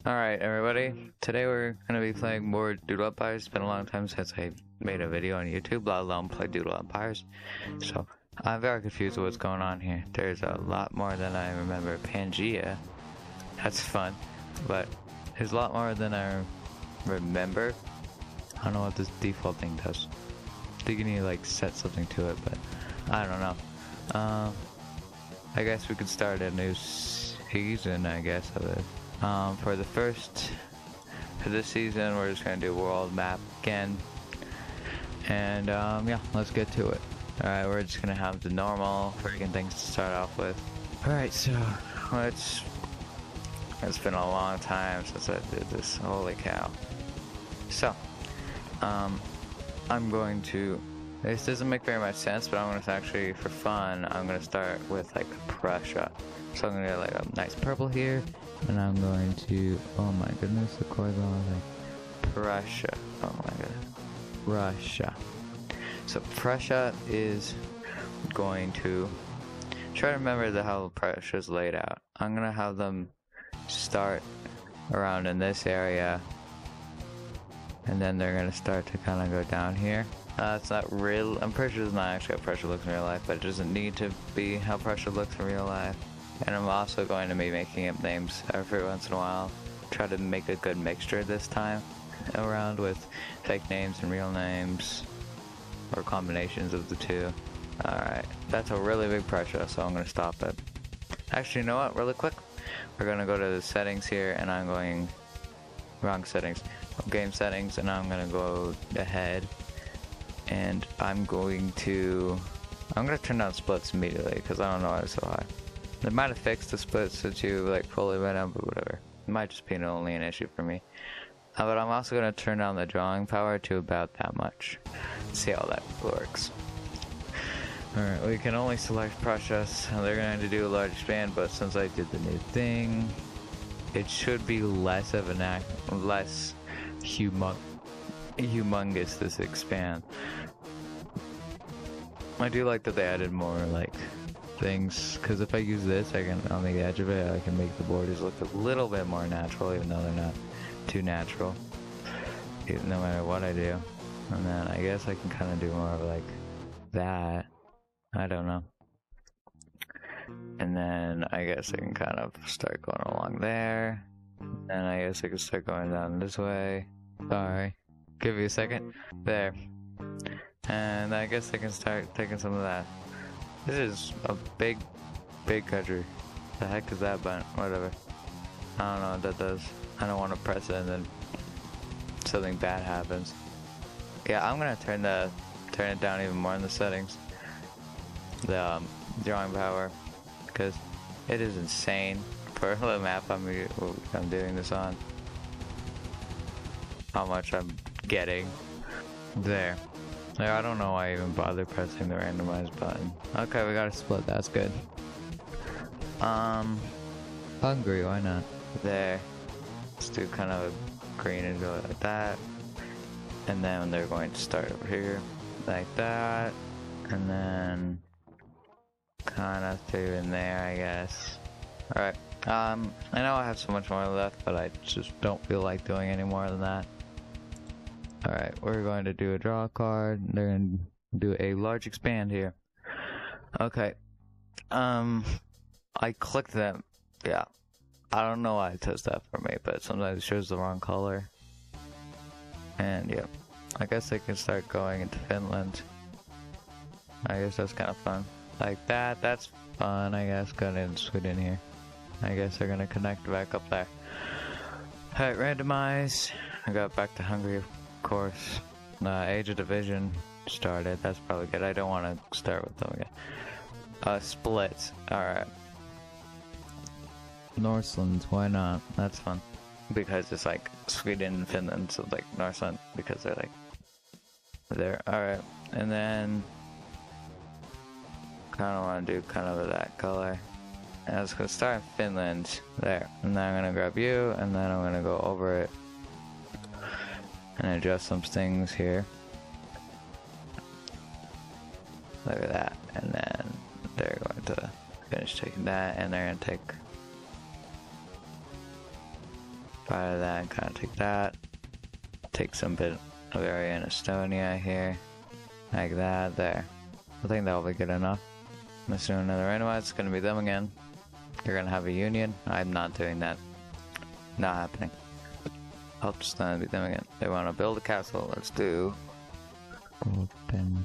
Alright everybody, today we're going to be playing more Doodle Empires. It's been a long time since I made a video on YouTube, let alone play Doodle Empires. So, I'm very confused with what's going on here. There's a lot more than I remember. Pangea, that's fun, but there's a lot more than I remember. I don't know what this default thing does. I think you need to like set something to it, but I don't know. I guess we could start a new season, I guess, of it. For this season, we're just gonna do world map again, and yeah, let's get to it. All right, we're just gonna have the normal freaking things to start off with. All right, so it's been a long time since I did this. Holy cow! So, I'm going to. This doesn't make very much sense, but I'm gonna actually, for fun, I'm gonna start with like PRUSIA. So I'm gonna get like a nice purple here. And I'm going to, oh my goodness, the chords are like PRUSIA. Oh my goodness, PRUSIA. So PRUSIA is going to try to remember how PRUSIA is laid out. I'm gonna have them start around in this area, and then they're gonna start to kind of go down here. It's not real. I'm pretty sure it's not actually how PRUSIA looks in real life, but it doesn't need to be how PRUSIA looks in real life. And I'm also going to be making up names every once in a while. Try to make a good mixture this time around with fake names and real names, or combinations of the two. Alright, that's a really big pressure, so I'm going to stop it. Actually, you know what, really quick? We're going to go to the settings here, and I'm going, wrong settings, game settings, and I'm going to go ahead, and I'm going to turn down splits immediately, because I don't know why it's so high. They might have fixed the splits that you like fully went out, but whatever. It might just be only an issue for me. But I'm also going to turn down the drawing power to about that much. See how that works. Alright, we can only select PRUSIA. They're going to do a large expand, but since I did the new thing, it should be less of an less humongous this expand. I do like that they added more like things, because if I use this, I can, on the edge of it, I can make the borders look a little bit more natural, even though they're not too natural, no matter what I do. And then I guess I can kind of do more of like that. I don't know. And then I guess I can kind of start going along there. And I guess I can start going down this way. Sorry. Give me a second. There. And I guess I can start taking some of that. This is a big country. The heck is that button? Whatever. I don't know what that does. I don't want to press it and then something bad happens. Yeah, I'm gonna turn it down even more in the settings. The drawing power, because it is insane for the map I'm doing this on. How much I'm getting there. Yeah, I don't know why I even bother pressing the randomize button. Okay, we got a split, that's good. Hungry, why not? There. Let's do kind of a green and go like that. And then they're going to start over here, like that. And then kind of through in there, I guess. Alright, I know I have so much more left, but I just don't feel like doing any more than that. Alright, we're going to do a draw card. They're going to do a large expand here. Okay. I clicked them. Yeah. I don't know why it does that for me, but sometimes it shows the wrong color. And yeah. I guess I can start going into Finland. I guess that's kind of fun. Like that, that's fun, I guess. Got in Sweden here. I guess they're going to connect back up there. Alright, randomize. I got back to Hungary. Of course, Age of Division started. That's probably good. I don't want to start with them again. Splits. Alright. Northlands, why not? That's fun. Because it's like Sweden and Finland, so like Northland, because they're like there. Alright. And then kind of want to do kind of that color. And I was going to start in Finland. There. And then I'm going to grab you, and then I'm going to go over it and adjust some things here. Look at that. And then they're going to finish taking that, and they're going to take Part of that, kind of take that. Take some bit of area in Estonia here. Like that, there. I think that'll be good enough. Let's do another randomize. It's gonna be them again. You're gonna have a union. I'm not doing that. Not happening. I'll just be them again. They want to build a castle. Let's do Copenhagen.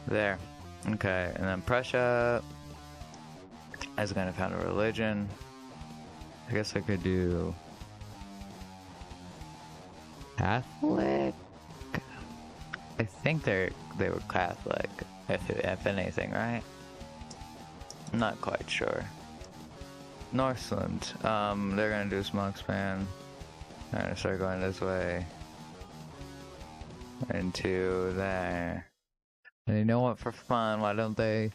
There. Okay, and then Prussia is gonna found a religion. I guess I could do Catholic. I think they were Catholic, if anything, right? I'm not quite sure. Northland. They're gonna do a small expand. They're gonna start going this way into there. And you know what? For fun, why don't they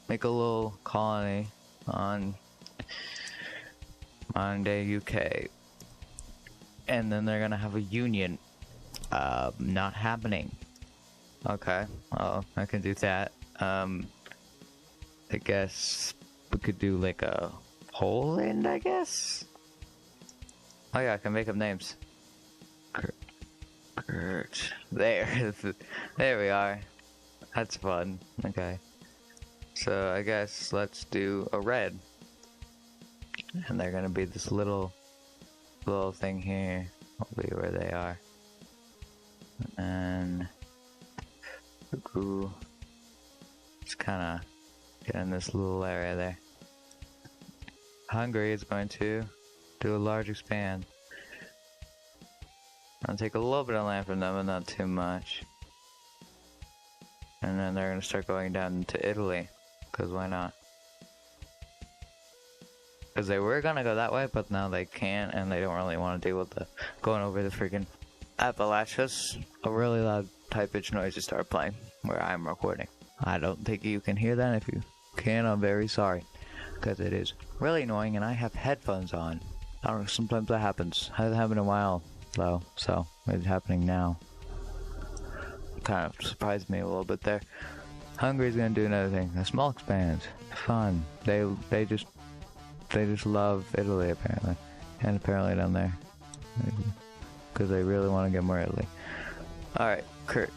make a little colony on modern day UK? And then they're gonna have a union. Not happening. Okay, well, I can do that. I guess we could do like a Poland, I guess? Oh yeah, I can make up names. Kurt. There. There we are. That's fun. Okay. So I guess let's do a red. And they're gonna be this little thing here. Will be where they are. And just kinda get in this little area there. Hungary is going to do a large expand. I'll take a little bit of land from them, but not too much. And then they're gonna start going down to Italy, cause why not? Cause they were gonna go that way, but now they can't, and they don't really want to deal with the going over the freaking Appalachians. A really loud high-pitched noise just started playing where I'm recording. I don't think you can hear that. If you can, I'm very sorry, because it is really annoying, and I have headphones on. I don't know, sometimes that happens. Hasn't happened in a while, though, so it's happening now. Kind of surprised me a little bit there. Hungary's gonna do another thing. A small expand. Fun. They just love Italy apparently, and apparently down there, because they really want to get more Italy. All right, Kurt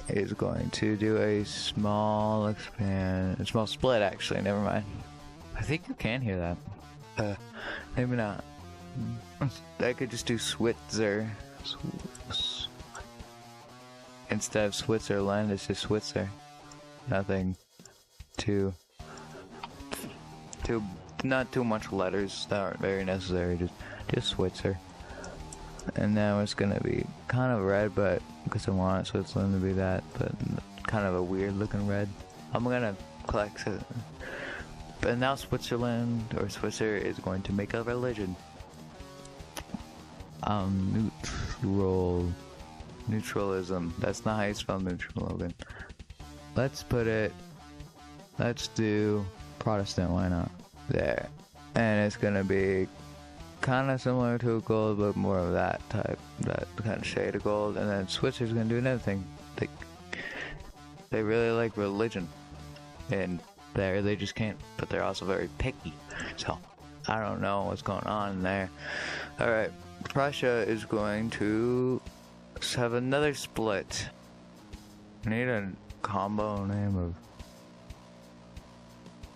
is going to do a small expand, a small split actually. Never mind. I think you can hear that. Maybe not. I could just do Switzer. Instead of Switzerland, it's just Switzer. Nothing too not too much letters that aren't very necessary. Just Switzer. And now it's gonna be kind of red, but because I want Switzerland to be that, but kind of a weird looking red. I'm gonna collect it. But now Switzerland or Switzer is going to make a religion. Neutralism. That's not how you spell neutral, Logan. Let's do Protestant, why not? There. And it's gonna be kind of similar to a gold, but more of that type, that kind of shade of gold. And then Switzer's gonna do another thing. They really like religion. And they just can't, but they're also very picky. So, I don't know what's going on there. Alright, Prussia is going to have another split. I need a combo name of...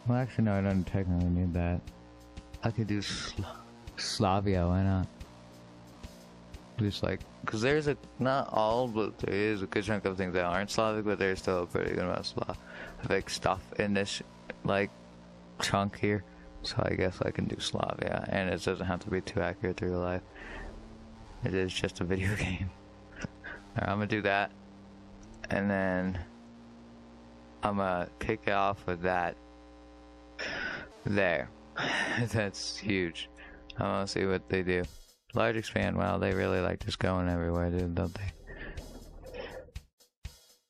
Well, actually, no, I don't technically need that. I could do Slavia, why not? Just like, because there's not all, but there is a good chunk of things that aren't Slavic, but there's still a pretty good amount of Slavic stuff in this, like, chunk here. So I guess I can do Slavia, and it doesn't have to be too accurate to real life. It is just a video game. Alright, I'm gonna do that, and then I'm gonna kick it off with that. There. That's huge. I wanna see what they do. Large expand, wow, they really like just going everywhere, dude, don't they?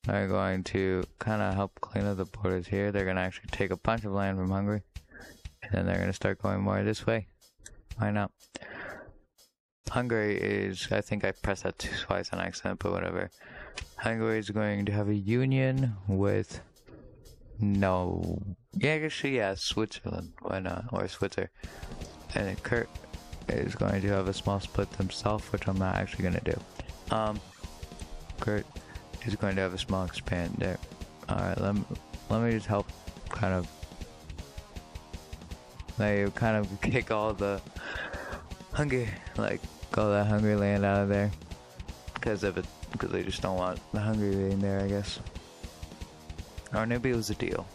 They're going to kind of help clean up the borders here. They're gonna actually take a bunch of land from Hungary, and then they're gonna start going more this way. Why not? Hungary is, I think I pressed that twice on accident, but whatever. Hungary is going to have a union with No. Yeah, actually, yeah, Switzerland. Why not? Or Switzer. And then Kurt is going to have a small split himself, which I'm not actually going to do. Kurt is going to have a small expand there. Alright, let me just help kind of kick all the hungry, like all that hungry land out of there. Because they just don't want the hungry being there, I guess. Or maybe it was a deal.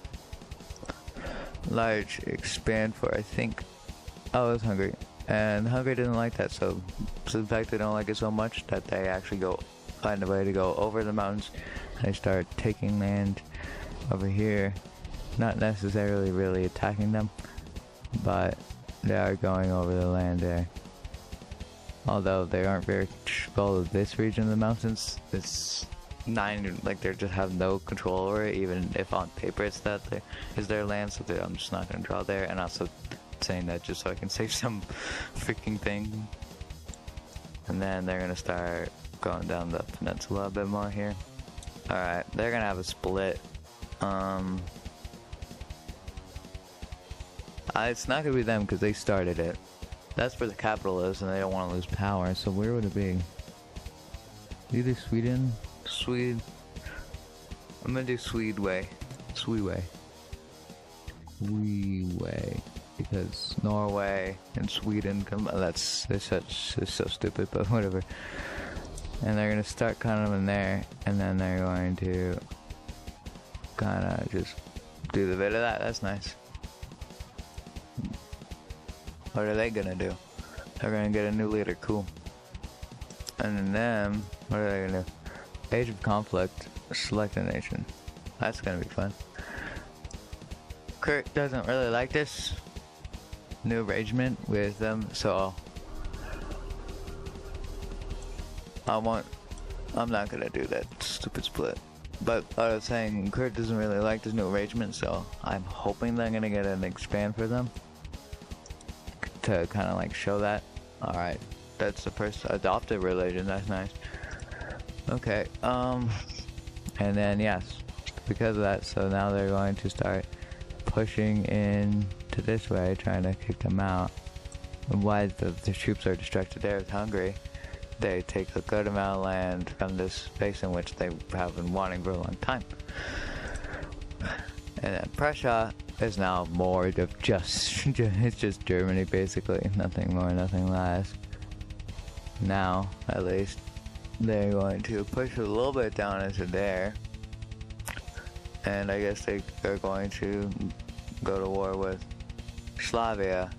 Large expand for, I think, oh, it was hungry. And hungry didn't like that, so in fact they don't like it so much that they actually find a way to go over the mountains. And they start taking land over here. Not necessarily really attacking them, but they are going over the land there. Although they aren't very control of this region of the mountains, it's like they just have no control over it, even if on paper it's their land, so I'm just not gonna draw there. And also saying that just so I can save some freaking thing. And then they're gonna start going down the peninsula a bit more here. Alright, they're gonna have a split. It's not gonna be them because they started it. That's where the capital is, and they don't want to lose power. So where would it be? Either Sweden, Swede. I'm gonna do Swedway, because Norway and Sweden come. It's so stupid, but whatever. And they're gonna start kind of in there, and then they're going to kind of just do the bit of that. That's nice. What are they gonna do? They're gonna get a new leader, cool. And then what are they gonna do? Age of conflict, select a nation. That's gonna be fun. Kurt doesn't really like this new arrangement with them, so I'm not gonna do that stupid split. But I was saying, Kurt doesn't really like this new arrangement, so I'm hoping they're gonna get an expand for them to kind of like show that. Alright, that's the first adopted religion, that's nice. Okay, and then yes, because of that, so now they're going to start pushing in to this way, trying to kick them out. And why the troops are distracted there with Hungary, they take a good amount of land from this basin which they have been wanting for a long time. And then Prussia is now more of just, it's just Germany basically, nothing more, nothing less. Now, at least, they're going to push a little bit down into there. And I guess they are going to go to war with Slavia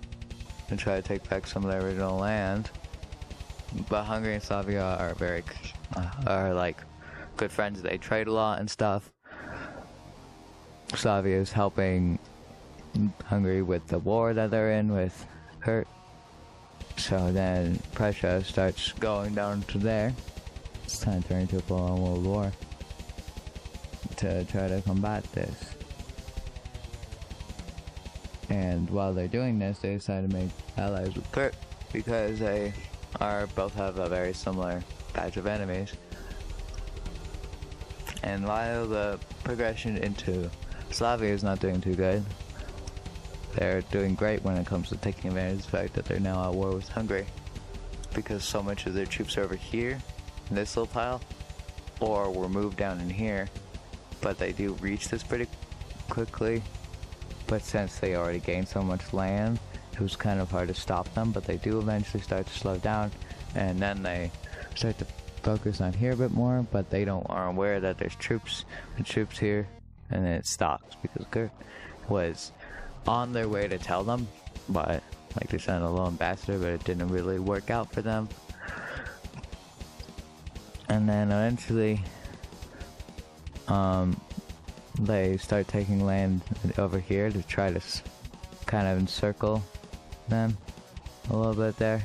and try to take back some of their original land. But Hungary and Slavia are like good friends. They trade a lot and stuff. Slavia is helping Hungary with the war that they're in with Kurt. So then Prussia starts going down to there. It's time to turn into a full-on world war to try to combat this. And while they're doing this, they decide to make allies with Kurt because they both have a very similar batch of enemies. And while the progression into Slavia is not doing too good, they're doing great when it comes to taking advantage of the fact that they're now at war with Hungary, because so much of their troops are over here in this little pile, or were moved down in here, but they do reach this pretty quickly. But since they already gained so much land, it was kind of hard to stop them, but they do eventually start to slow down, and then they start to focus on here a bit more, but they aren't aware that there's troops here, and then it stops because Kurt was on their way to tell them, but like they sent a little ambassador, but it didn't really work out for them. And then eventually they start taking land over here to try to kind of encircle them a little bit there.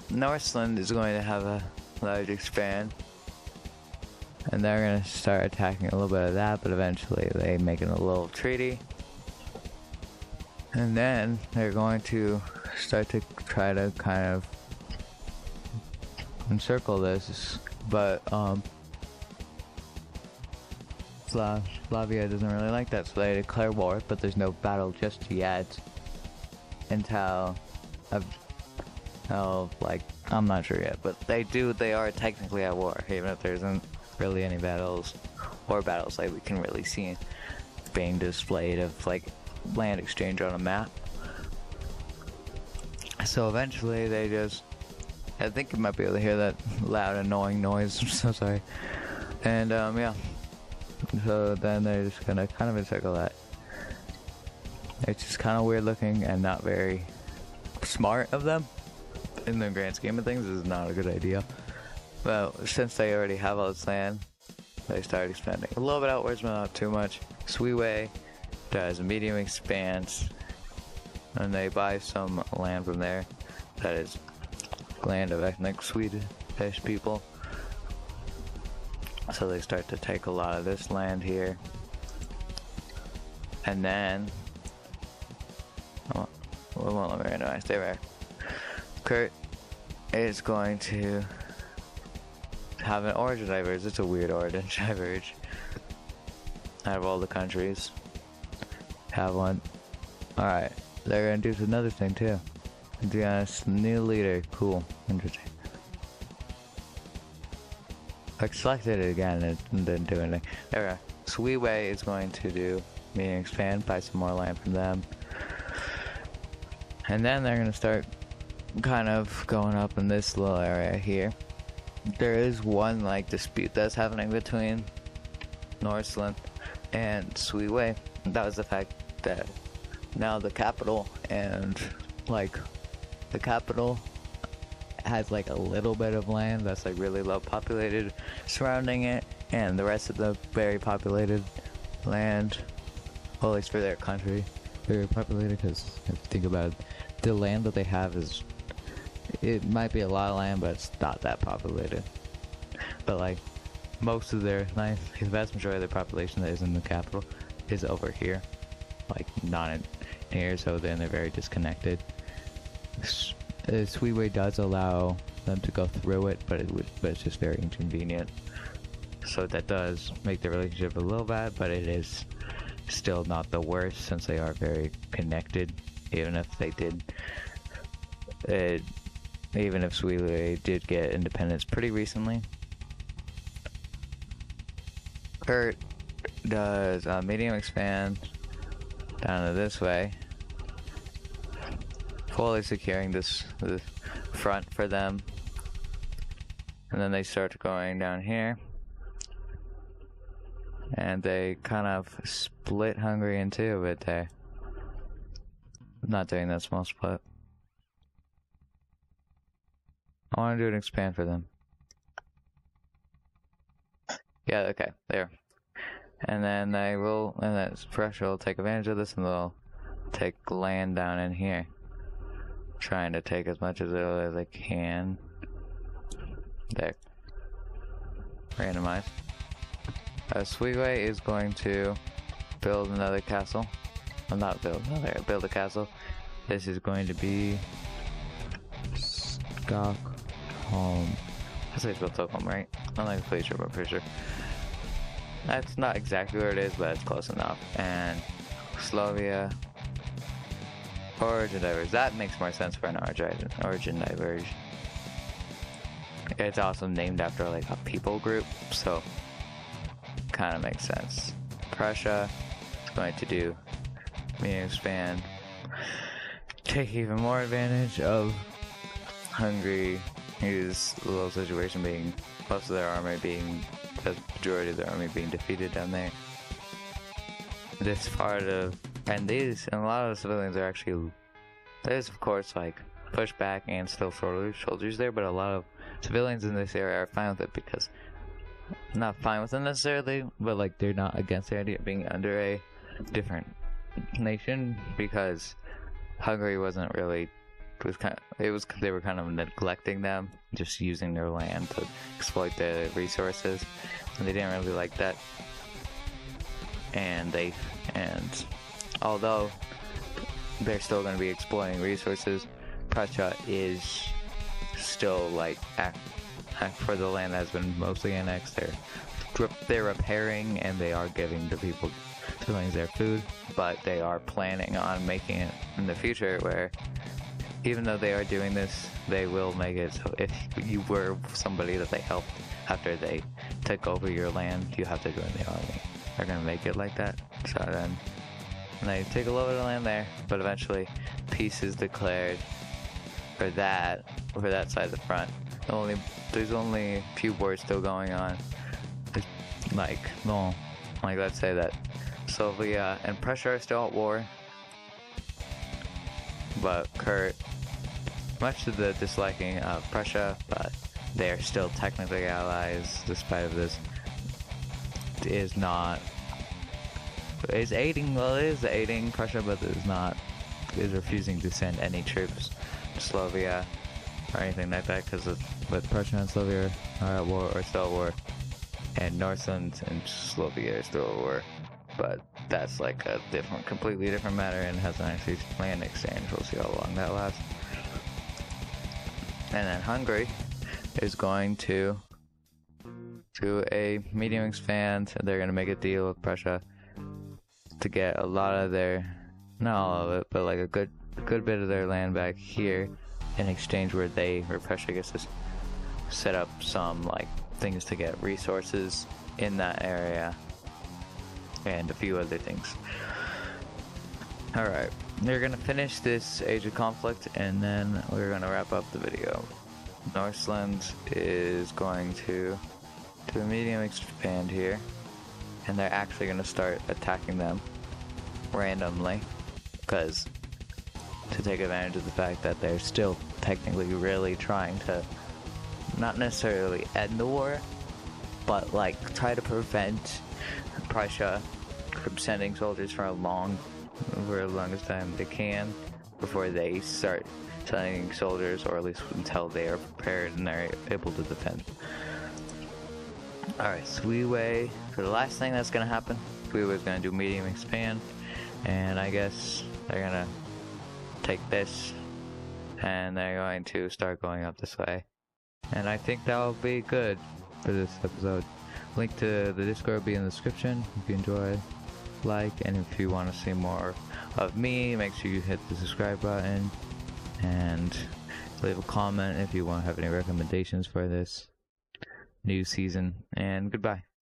Northland is going to have a large expand, and they're going to start attacking a little bit of that, but eventually they make it a little treaty. And then they're going to start to try to kind of encircle this, but Slavia doesn't really like that, so they declare war, but there's no battle just yet until like, I'm not sure yet, but they are technically at war, even if there isn't really any battles or battles like we can really see being displayed of like land exchange on a map. So eventually they just, I think you might be able to hear that loud annoying noise, I'm so sorry. And yeah, so then they're just gonna kind of encircle that. It's just kind of weird looking and not very smart of them. In the grand scheme of things, this is not a good idea. Well, since they already have all this land, they start expanding a little bit outwards, but not too much. Suiwei does a medium expanse, and they buy some land from there. That is land of ethnic Swedish people. So they start to take a lot of this land here. And then, oh, we won't let me randomize, stay there. Kurt is going to have an origin diverge. It's a weird origin diverge. Out of all the countries, have one. Alright, they're gonna do another thing too. Do a new leader. Cool. Interesting. I selected it again and it didn't do anything. There we go. Suiwei is going to do meaning expand, buy some more land from them. And then they're gonna start kind of going up in this little area here. There is one like dispute that's happening between Northland and Suiwei. That was the fact that now the capital and like the capital has like a little bit of land that's like really low populated surrounding it, and the rest of the very populated land, well, at least for their country, very populated, because if you think about it, the land that they have is, it might be a lot of land, but it's not that populated. But like most of their life, the vast majority of their population that is in the capital is over here, like not in here, so then they're very disconnected. Suiwei does allow them to go through it, but it's just very inconvenient. So that does make the relationship a little bad, but it is still not the worst since they are very connected. Even if they did, even if Suiwei did get independence pretty recently. Kurt does medium expand down to this way, fully securing this front for them, and then they start going down here, and they kind of split Hungary in two a bit there. I'm not doing that small split. I want to do an expand for them. Yeah, okay, there. And then they will, and then Prussia will take advantage of this, and they'll take land down in here, trying to take as much of it as they can. There. Randomize. Suiwei is going to build another castle. Well, not build another, build a castle. This is going to be Stockholm. I say it's built Stockholm, right? I'm not completely sure, but I'm pretty sure. That's not exactly where it is, but it's close enough. And Slovenia. Origin diverge. That makes more sense for an origin diverge. It's also named after like a people group, so kind of makes sense. Prussia is going to do medium expand, take even more advantage of Hungary. His little situation being most of their army being, the majority of their army being defeated down there. This part of, and a lot of the civilians are actually, there's of course like pushback and still soldiers there, but a lot of civilians in this area are fine with it, because, not fine with it necessarily, but like they're not against the idea of being under a different nation, because Hungary wasn't really, they were kind of neglecting them, just using their land to exploit their resources, and they didn't really like that. And although they're still going to be exploiting resources, Prussia is still like act for the land that has been mostly annexed. They're they're repairing and they are giving the people civilians their food, but they are planning on making it in the future where even though they are doing this, they will make it so if you were somebody that they helped after they took over your land, you have to join the army. They're gonna make it like that. So then they take a little bit of land there, but eventually peace is declared for that side of the front. There's only a few wars still going on. It's like let's say that Slovenia and Prussia are still at war, but Kurt, much to the disliking of Prussia, but they are still technically allies despite of this, is aiding Prussia, but is refusing to send any troops to Slovenia or anything like that, because with Prussia and Slovenia are at war or still at war, and Northland and Slovenia are still at war. But that's like a completely different matter, and has an actually land exchange. We'll see how long that lasts. And then Hungary is going to do a medium expand. They're going to make a deal with Prussia to get a lot of their, not all of it, but like a good bit of their land back here in exchange where Prussia gets to set up some like things to get resources in that area and a few other things. Alright, they're gonna finish this Age of Conflict and then we're gonna wrap up the video. Northland is going to do a medium expand here, and they're actually gonna start attacking them randomly, because to take advantage of the fact that they're still technically really trying to not necessarily end the war, but like try to prevent Prussia from sending soldiers for the longest time they can before they start sending soldiers, or at least until they are prepared and they're able to defend. Alright, Swede, for the last thing that's gonna happen, Swede is gonna do medium expand, and I guess they're gonna take this and they're going to start going up this way. And I think that will be good for this episode. Link to the Discord will be in the description if you enjoy, and if you want to see more of me, make sure you hit the subscribe button and leave a comment if you want to have any recommendations for this new season, and goodbye.